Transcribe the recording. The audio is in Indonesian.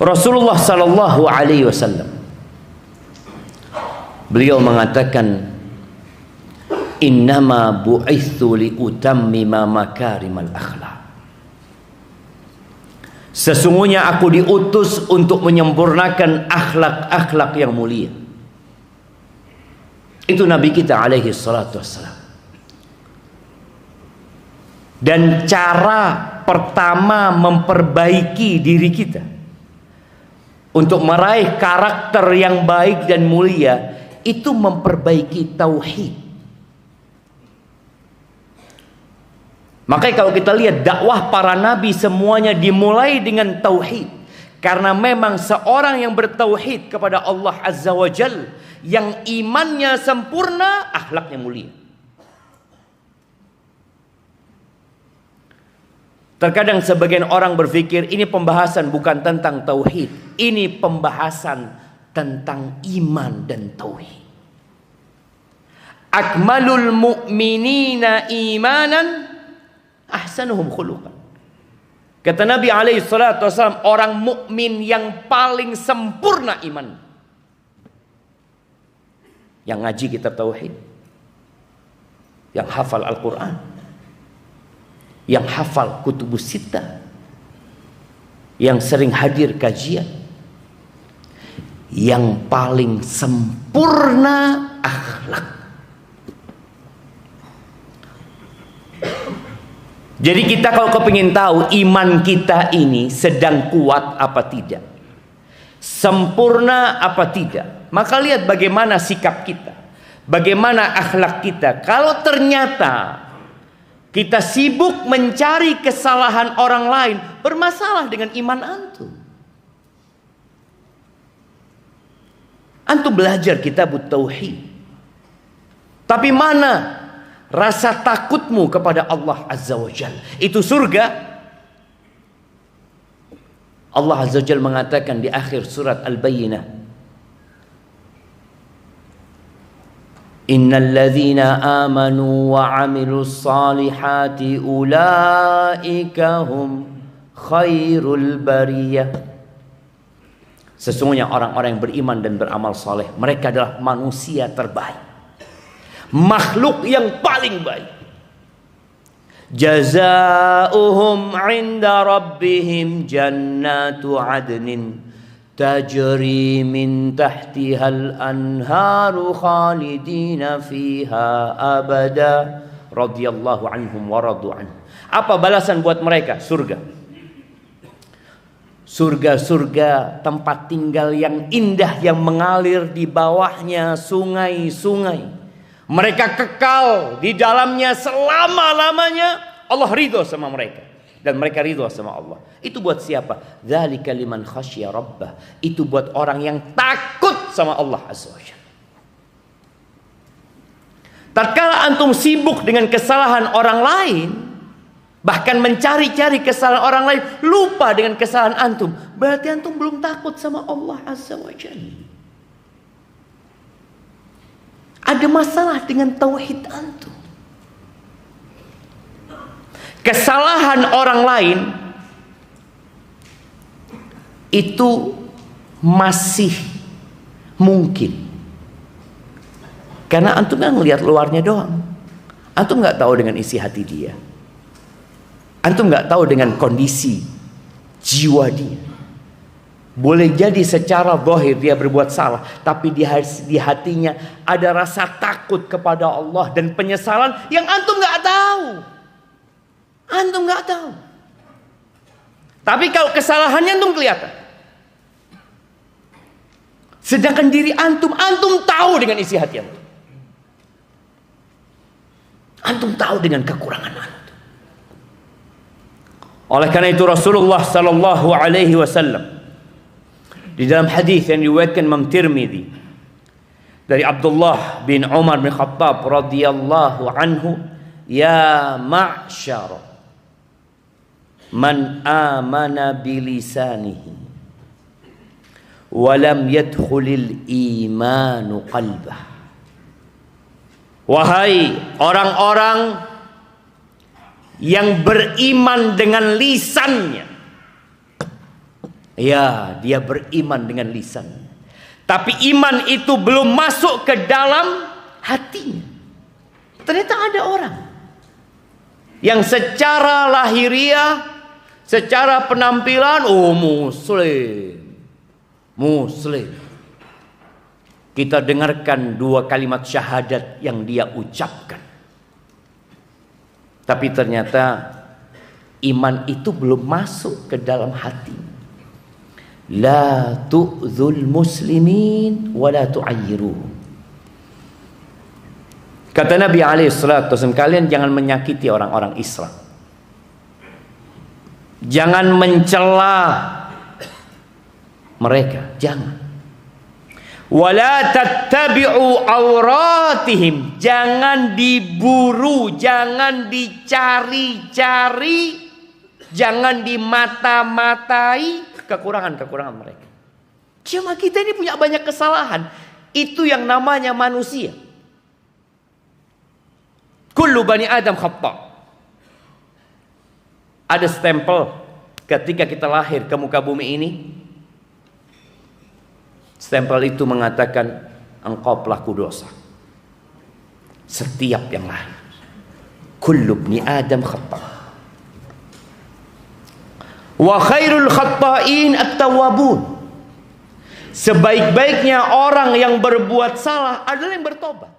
Rasulullah sallallahu alaihi wasallam beliau mengatakan, innama bu'itsu liutammima makarimal akhlak. Sesungguhnya aku diutus untuk menyempurnakan akhlak-akhlak yang mulia. Itu Nabi kita alaihi salatu wassalam. Dan cara pertama memperbaiki diri kita untuk meraih karakter yang baik dan mulia itu memperbaiki tauhid. Makanya kalau kita lihat dakwah para nabi semuanya dimulai dengan tauhid. Karena memang seorang yang bertauhid kepada Allah Azza wa Jal, yang imannya sempurna, akhlaknya mulia. Terkadang sebagian orang berpikir ini pembahasan bukan tentang tauhid, ini pembahasan tentang iman dan tauhid. Akmalul mu'minina imanan ahsanuhum khuluqan. Kata Nabi alaihi salatu wasallam, orang mukmin yang paling sempurna iman, yang ngaji kitab tauhid, yang hafal Al-Quran, yang hafal kutubus sittah, yang sering hadir kajian, yang paling sempurna akhlak. Jadi kita kalau kepingin tahu iman kita ini sedang kuat apa tidak, sempurna apa tidak, maka lihat bagaimana sikap kita, bagaimana akhlak kita. Kalau ternyata kita sibuk mencari kesalahan orang lain, bermasalah dengan iman antum. Antum belajar kitab tauhid, tapi mana rasa takutmu kepada Allah Azza wa Jal? Itu surga. Allah Azza wa Jal mengatakan di akhir surat Al-Bayyinah, innal ladzina amanu wa 'amilus salihati ulaika hum khairul bariyah. Sesungguhnya orang-orang yang beriman dan beramal saleh, mereka adalah manusia terbaik, makhluk yang paling baik. Jazaohum 'inda rabbihim jannatu 'adnin tajri min tahtihal anharu khalidina fiha abada radhiyallahu anhum wa radu anhu. Apa balasan buat mereka? Surga. Surga-surga, tempat tinggal yang indah yang mengalir di bawahnya sungai-sungai. Mereka kekal di dalamnya selama-lamanya. Allah ridho sama mereka dan mereka ridho sama Allah. Itu buat siapa? Dzalika liman khasyya rabbah. Itu buat orang yang takut sama Allah Azza wa Jalla. Tatkala antum sibuk dengan kesalahan orang lain, bahkan mencari-cari kesalahan orang lain, lupa dengan kesalahan antum, berarti antum belum takut sama Allah Azza wa Jalla. Ada masalah dengan tauhid antum. Kesalahan orang lain itu masih mungkin, karena antum kan melihat luarnya doang. Antum nggak tahu dengan isi hati dia. Antum nggak tahu dengan kondisi jiwa dia. Boleh jadi secara zahir dia berbuat salah, tapi di hatinya ada rasa takut kepada Allah dan penyesalan yang antum nggak tahu. Antum nggak tahu. Tapi kalau kesalahannya antum kelihatan. Sedangkan diri antum tahu dengan isi hati antum. Antum tahu dengan kekurangan antum. Oleh karena itu Rasulullah sallallahu alaihi wasallam di dalam hadis yang diriwayatkan Imam Tirmidzi dari Abdullah bin Umar bin Khattab radhiyallahu anhu, ya ma'syar man amana bilisanihi wa lam yadkhulil imanu qalbah. Wahai orang-orang yang beriman dengan lisannya Ya, dia beriman dengan lisan, tapi iman itu belum masuk ke dalam hatinya. Ternyata ada orang yang secara lahiriah, secara penampilan, Muslim. Kita dengarkan 2 kalimat syahadat yang dia ucapkan. Tapi ternyata iman itu belum masuk ke dalam hati. La tu'zul muslimin wa la tu'ayyiruhum. Kata Nabi SAW, kalian jangan menyakiti orang-orang Islam. Jangan mencela mereka, jangan. Wala tattabi'u auratihim, jangan diburu, jangan dicari-cari, jangan dimata-matai kekurangan-kekurangan mereka. Cuma kita ini punya banyak kesalahan. Itu yang namanya manusia. Kullu bani Adam khata'. Ada stempel ketika kita lahir ke muka bumi ini. Stempel itu mengatakan engkau pelaku dosa. Setiap yang lahir. Kullu bani Adam khata'. Wa khairul khatta'in at-tawwabun. Sebaik-baiknya orang yang berbuat salah adalah yang bertobat.